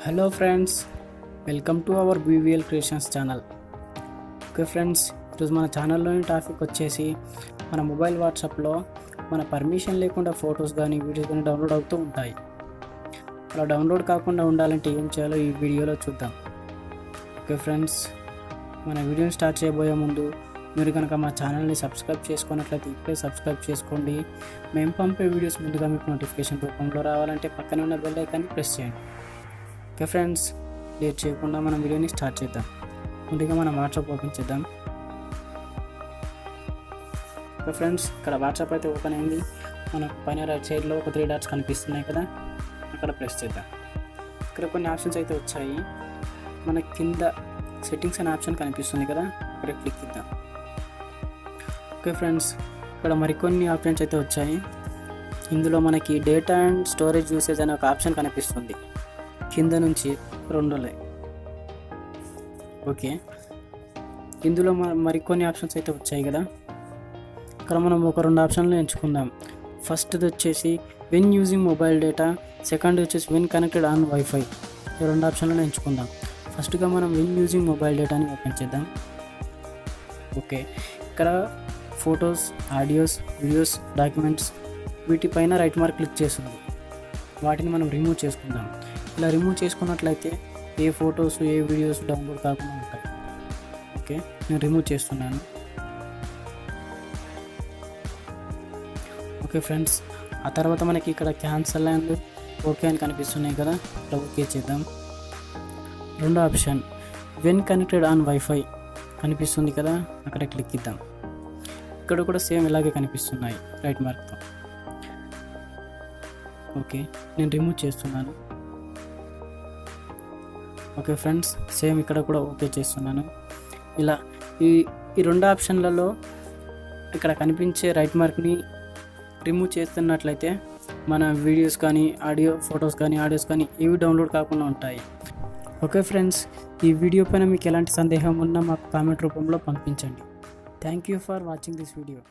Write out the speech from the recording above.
Hello friends, welcome to our BVL creations channel. Okay friends, ఈరోజు మన ఛానల్లోని topic వచ్చేసి మన మొబైల్ వాట్సాప్లో మన పర్మిషన్ లేకుండా ఫొటోస్ కానీ వీడియోస్ కానీ డౌన్లోడ్ అవుతూ ఉంటాయి. అలా డౌన్లోడ్ కాకుండా ఉండాలంటే ఏం చేయాలో ఈ వీడియోలో చూద్దాం. ఓకే ఫ్రెండ్స్, మన వీడియోని స్టార్ట్ చేయబోయే ముందు మీరు కనుక మా ఛానల్ని సబ్స్క్రైబ్ చేసుకున్నట్లయితే ఇప్పుడే సబ్స్క్రైబ్ చేసుకోండి. మేము పంపే వీడియోస్ ముందుగా మీకు నోటిఫికేషన్ రూపంలో రావాలంటే పక్కనే ఉన్న బెల్ ఐకాన్ని ప్రెస్ చేయండి. ఓకే ఫ్రెండ్స్, లేట్ చేయకుండా మనం వీడియోని స్టార్ట్ చేద్దాం. ముందుగా మనం వాట్సాప్ ఓపెన్ చేద్దాం. ఓకే ఫ్రెండ్స్, ఇక్కడ వాట్సాప్ అయితే ఓపెన్ అయింది. మనకు పైన రైట్ సైడ్లో ఒక 3 డాట్స్ కనిపిస్తున్నాయి కదా, అక్కడ ప్రెస్ చేద్దాం. ఇక్కడ కొన్ని ఆప్షన్స్ అయితే వచ్చాయి. మన కింద సెట్టింగ్స్ అనే ఆప్షన్ కనిపిస్తుంది కదా, అక్కడ క్లిక్ ఇద్దాం. ఓకే ఫ్రెండ్స్, ఇక్కడ మరికొన్ని ఆప్షన్స్ అయితే వచ్చాయి. ఇందులో మనకి డేటా అండ్ స్టోరేజ్ యూసేజ్ అనే ఒక ఆప్షన్ కనిపిస్తుంది కింద నుంచి 2 లైన్. ఓకే, ఇందులో మరికొన్ని ఆప్షన్స్ అయితే వచ్చాయి కదా, ఇక్కడ మనం ఒక 2 ఆప్షన్లు ఎంచుకుందాం. ఫస్ట్ది వచ్చేసి when using mobile data, second వచ్చేసి వెన్ కనెక్టెడ్ ఆన్ వైఫై. ఈ 2 ఆప్షన్లను ఎంచుకుందాం. ఫస్ట్గా మనం వెన్ యూజింగ్ మొబైల్ డేటాని ఓపెన్ చేద్దాం. ఓకే, ఇక్కడ ఫొటోస్, ఆడియోస్, వీడియోస్, డాక్యుమెంట్స్ వీటిపైన రైట్ మార్క్ క్లిక్ చేస్తుంది. వాటిని మనం రిమూవ్ చేసుకుందాం. ఇలా రిమూవ్ చేసుకున్నట్లయితే ఏ ఫొటోస్ ఏ వీడియోస్ డౌన్లోడ్ కాకుండా ఉంటాయి. ఓకే, నేను రిమూవ్ చేస్తున్నాను. ఓకే ఫ్రెండ్స్, ఆ తర్వాత మనకి ఇక్కడ క్యాన్సల్ అండ్ ఓకే అని కనిపిస్తున్నాయి కదా, ఇక్కడ ఓకే చేద్దాం. రెండో option when connected on wifi కనిపిస్తుంది కదా, అక్కడ క్లిక్ ఇద్దాం. ఇక్కడ కూడా సేమ్ ఇలాగే కనిపిస్తున్నాయి రైట్ మార్క్తో. ఓకే, నేను రిమూవ్ చేస్తున్నాను. ఓకే ఫ్రెండ్స్, సేమ్ ఇక్కడ కూడా ఓకే చేస్తున్నాను. ఇలా ఈ 2 ఆప్షన్లలో ఇక్కడ కనిపించే రైట్ మార్క్ని రిమూవ్ చేస్తున్నట్లయితే మన వీడియోస్ కానీ ఫొటోస్ కానీ ఆడియోస్ కానీ ఏవి డౌన్లోడ్ కాకుండా ఉంటాయి. ఓకే ఫ్రెండ్స్, ఈ వీడియో పైన మీకు ఎలాంటి సందేహం ఉన్నా మాకు కామెంట్ రూపంలో పంపించండి. Thank you for watching this video.